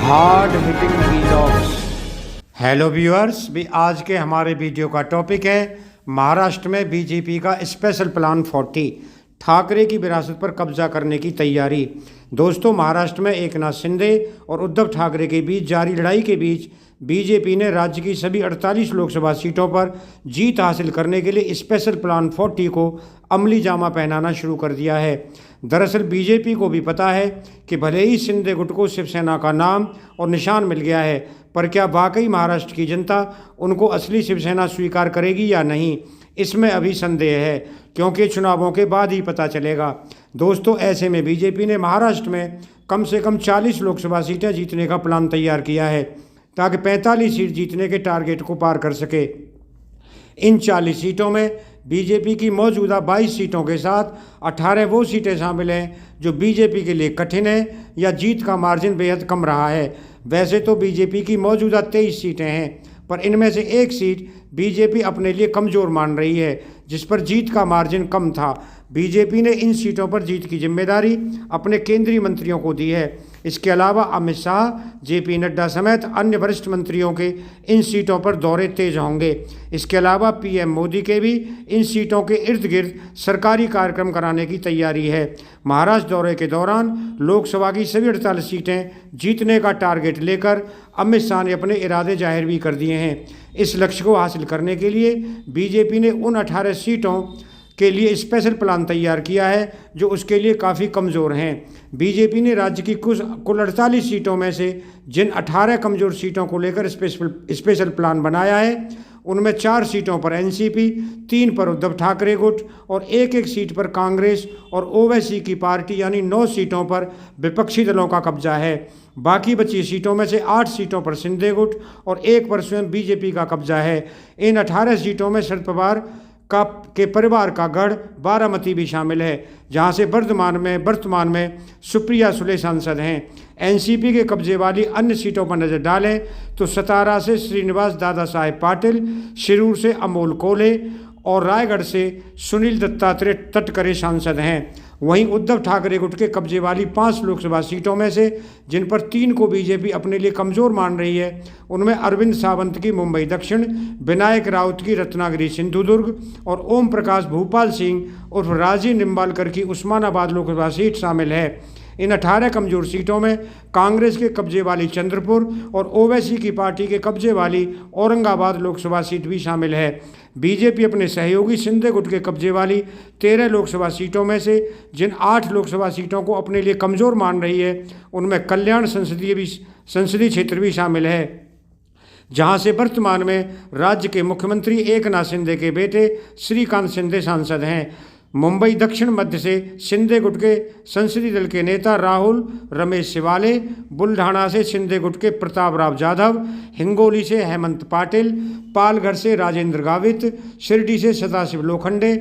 Hard hitting vlogs. Hello viewers, भी आज के हमारे वीडियो का टॉपिक है महाराष्ट्र में बीजेपी का स्पेशल प्लान 40, ठाकरे की विरासत पर कब्जा करने की तैयारी। दोस्तों, महाराष्ट्र में एकनाथ शिंदे और उद्धव ठाकरे के बीच जारी लड़ाई के बीच बीजेपी ने राज्य की सभी 48 लोकसभा सीटों पर जीत हासिल करने के लिए स्पेशल प्लान 40 को अमली जामा पहनाना शुरू कर दिया है। दरअसल बीजेपी को भी पता है कि भले ही शिंदे गुट को शिवसेना का नाम और निशान मिल गया है, पर क्या वाकई महाराष्ट्र की जनता उनको असली शिवसेना स्वीकार करेगी या नहीं, इसमें अभी संदेह है, क्योंकि चुनावों के बाद ही पता चलेगा। दोस्तों, ऐसे में बीजेपी ने महाराष्ट्र में कम से कम 40 लोकसभा सीटें जीतने का प्लान तैयार किया है, ताकि 45 सीट जीतने के टारगेट को पार कर सके। इन 40 सीटों में बीजेपी की मौजूदा 22 सीटों के साथ 18 वो सीटें शामिल हैं जो बीजेपी के लिए कठिन है या जीत का मार्जिन बेहद कम रहा है। वैसे तो बीजेपी की मौजूदा 23 सीटें हैं, पर इनमें से एक सीट बीजेपी अपने लिए कमज़ोर मान रही है, जिस पर जीत का मार्जिन कम था। बीजेपी ने इन सीटों पर जीत की जिम्मेदारी अपने केंद्रीय मंत्रियों को दी है। इसके अलावा अमित शाह, जेपी नड्डा समेत अन्य वरिष्ठ मंत्रियों के इन सीटों पर दौरे तेज होंगे। इसके अलावा पीएम मोदी के भी इन सीटों के इर्द गिर्द सरकारी कार्यक्रम कराने की तैयारी है। महाराष्ट्र दौरे के दौरान लोकसभा की सभी 48 सीटें जीतने का टारगेट लेकर अमित शाह ने अपने इरादे जाहिर भी कर दिए हैं। इस लक्ष्य को हासिल करने के लिए बीजेपी ने उन 18 सीटों के लिए स्पेशल प्लान तैयार किया है जो उसके लिए काफ़ी कमज़ोर हैं। बीजेपी ने राज्य की कुल 48 सीटों में से जिन 18 कमज़ोर सीटों को लेकर स्पेशल प्लान बनाया है, उनमें 4 सीटों पर एनसीपी, 3 पर उद्धव ठाकरे गुट और एक सीट पर कांग्रेस और ओवैसी की पार्टी, यानी 9 सीटों पर विपक्षी दलों का कब्जा है। बाकी बची सीटों में से 8 सीटों पर शिंदे गुट और 1 पर स्वयं बीजेपी का कब्जा है। इन 18 सीटों में शरद पवार के परिवार का गढ़ बारामती भी शामिल है, जहां से वर्तमान में सुप्रिया सुले सांसद हैं। एनसीपी के कब्जे वाली अन्य सीटों पर नजर डालें तो सतारा से श्रीनिवास दादा साहेब पाटिल, शिरूर से अमोल कोले और रायगढ़ से सुनील दत्तात्रेय तटकरे सांसद हैं। वहीं उद्धव ठाकरे गुट के कब्जे वाली 5 लोकसभा सीटों में से जिन पर 3 को बीजेपी अपने लिए कमज़ोर मान रही है, उनमें अरविंद सावंत की मुंबई दक्षिण, विनायक राउत की रत्नागिरी सिंधुदुर्ग और ओम प्रकाश भूपाल सिंह उर्फ राजीव निम्बालकर की उस्मानाबाद लोकसभा सीट शामिल है। इन 18 कमज़ोर सीटों में कांग्रेस के कब्जे वाली चंद्रपुर और ओवैसी की पार्टी के कब्जे वाली औरंगाबाद लोकसभा सीट भी शामिल है। बीजेपी अपने सहयोगी शिंदे गुट के कब्जे वाली 13 लोकसभा सीटों में से जिन 8 लोकसभा सीटों को अपने लिए कमज़ोर मान रही है, उनमें कल्याण संसदीय क्षेत्र भी शामिल है, जहां से वर्तमान में राज्य के मुख्यमंत्री एकनाथ शिंदे के बेटे श्रीकांत शिंदे सांसद हैं। मुंबई दक्षिण मध्य से शिंदे गुट के संसदीय दल के नेता राहुल रमेश शिवाले, बुल्ढाणा से शिंदे गुट के प्रताप राव जाधव, हिंगोली से हेमंत पाटिल, पालघर से राजेंद्र गावित, शिरडी से सदाशिव लोखंडे,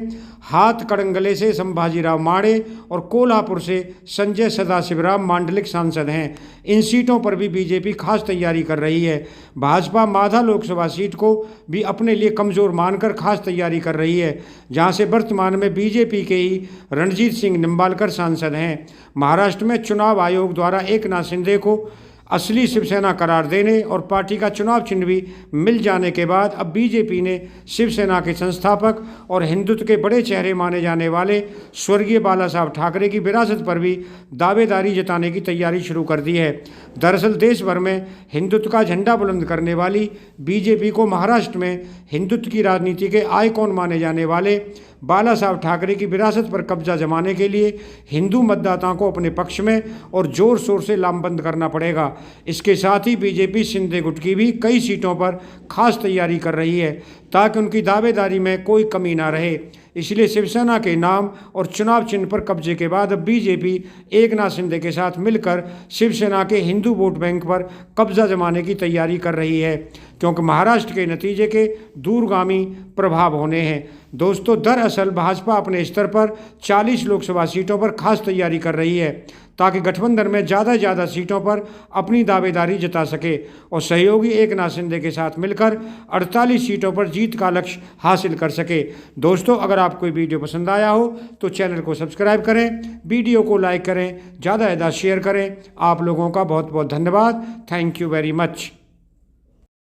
हाथकड़ंगले से संभाजीराव माड़े और कोल्हापुर से संजय सदाशिवराव मांडलिक सांसद हैं। इन सीटों पर भी बीजेपी खास तैयारी कर रही है। भाजपा माधा लोकसभा सीट को भी अपने लिए कमज़ोर मानकर खास तैयारी कर रही है, जहां से वर्तमान में बीजेपी के ही रणजीत सिंह निम्बालकर सांसद हैं। महाराष्ट्र में चुनाव आयोग द्वारा एकनाथ शिंदे को असली शिवसेना करार देने और पार्टी का चुनाव चिन्ह भी मिल जाने के बाद अब बीजेपी ने शिवसेना के संस्थापक और हिंदुत्व के बड़े चेहरे माने जाने वाले स्वर्गीय बाला साहब ठाकरे की विरासत पर भी दावेदारी जताने की तैयारी शुरू कर दी है। दरअसल देश भर में हिंदुत्व का झंडा बुलंद करने वाली बीजेपी को महाराष्ट्र में हिंदुत्व की राजनीति के आइकॉन माने जाने वाले बाला साहब ठाकरे की विरासत पर कब्जा जमाने के लिए हिंदू मतदाताओं को अपने पक्ष में और जोर शोर से लामबंद करना पड़ेगा। इसके साथ ही बीजेपी शिंदे गुट की भी कई सीटों पर खास तैयारी कर रही है, ताकि उनकी दावेदारी में कोई कमी ना रहे। इसलिए शिवसेना के नाम और चुनाव चिन्ह पर कब्जे के बाद अब बीजेपी एकनाथ शिंदे के साथ मिलकर शिवसेना के हिंदू वोट बैंक पर कब्जा जमाने की तैयारी कर रही है, क्योंकि महाराष्ट्र के नतीजे के दूरगामी प्रभाव होने हैं। दोस्तों, दरअसल भाजपा अपने स्तर पर 40 लोकसभा सीटों पर खास तैयारी कर रही है ताकि गठबंधन में ज़्यादा से ज़्यादा सीटों पर अपनी दावेदारी जता सके और सहयोगी एकनाथ शिंदे के साथ मिलकर 48 सीटों पर जीत का लक्ष्य हासिल कर सके। दोस्तों, अगर आपको ये वीडियो पसंद आया हो तो चैनल को सब्सक्राइब करें, वीडियो को लाइक करें, ज़्यादा से ज़्यादा शेयर करें। आप लोगों का बहुत बहुत धन्यवाद। Thank you very much.